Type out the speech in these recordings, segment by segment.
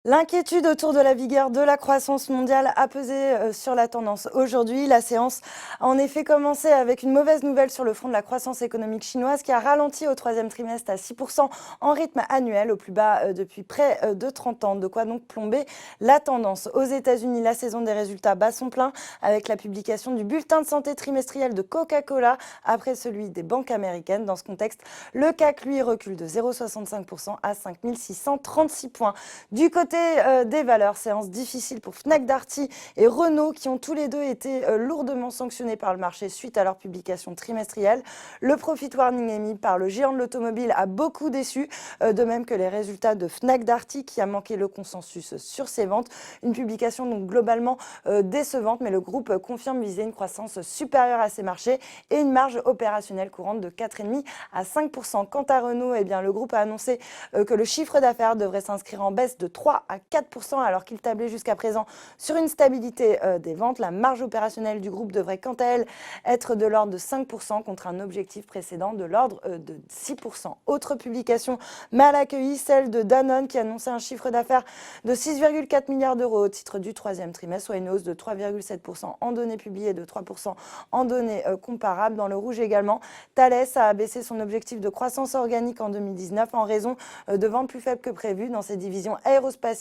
L'inquiétude autour de la vigueur de la croissance mondiale a pesé sur la tendance aujourd'hui. La séance a en effet commencé avec une mauvaise nouvelle sur le front de la croissance économique chinoise qui a ralenti au troisième trimestre à 6% en rythme annuel, au plus bas depuis près de 30 ans. De quoi donc plomber la tendance. Aux États-Unis, la saison des résultats bat son plein avec la publication du bulletin de santé trimestriel de Coca-Cola après celui des banques américaines. Dans ce contexte, le CAC, lui, recule de 0,65% à 5 636 points. Du côté des valeurs, séance difficile pour Fnac Darty et Renault qui ont tous les deux été lourdement sanctionnés par le marché suite à leur publication trimestrielle. Le profit warning émis par le géant de l'automobile a beaucoup déçu, de même que les résultats de Fnac Darty qui a manqué le consensus sur ses ventes. Une publication donc globalement décevante, mais le groupe confirme viser une croissance supérieure à ses marchés et une marge opérationnelle courante de 4,5 à 5%. Quant à Renault, eh bien, le groupe a annoncé que le chiffre d'affaires devrait s'inscrire en baisse de 3 à 4% alors qu'il tablait jusqu'à présent sur une stabilité des ventes. La marge opérationnelle du groupe devrait quant à elle être de l'ordre de 5% contre un objectif précédent de l'ordre de 6%. Autre publication mal accueillie, celle de Danone qui annonçait un chiffre d'affaires de 6,4 milliards d'euros au titre du troisième trimestre, soit une hausse de 3,7% en données publiées et de 3% en données comparables. Dans le rouge également, Thales a abaissé son objectif de croissance organique en 2019 en raison de ventes plus faibles que prévues dans ses divisions aérospatiales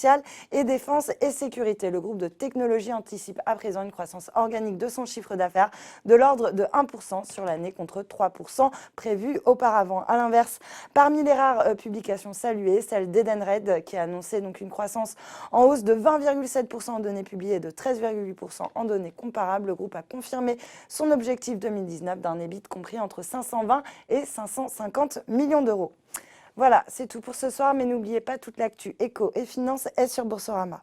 et défense et sécurité. Le groupe de technologie anticipe à présent une croissance organique de son chiffre d'affaires de l'ordre de 1% sur l'année contre 3% prévu auparavant. A l'inverse, parmi les rares publications saluées, celle d'Edenred qui a annoncé donc une croissance en hausse de 20,7% en données publiées et de 13,8% en données comparables. Le groupe a confirmé son objectif 2019 d'un EBIT compris entre 520 et 550 millions d'euros. Voilà, c'est tout pour ce soir, mais n'oubliez pas toute l'actu éco et finance est sur Boursorama.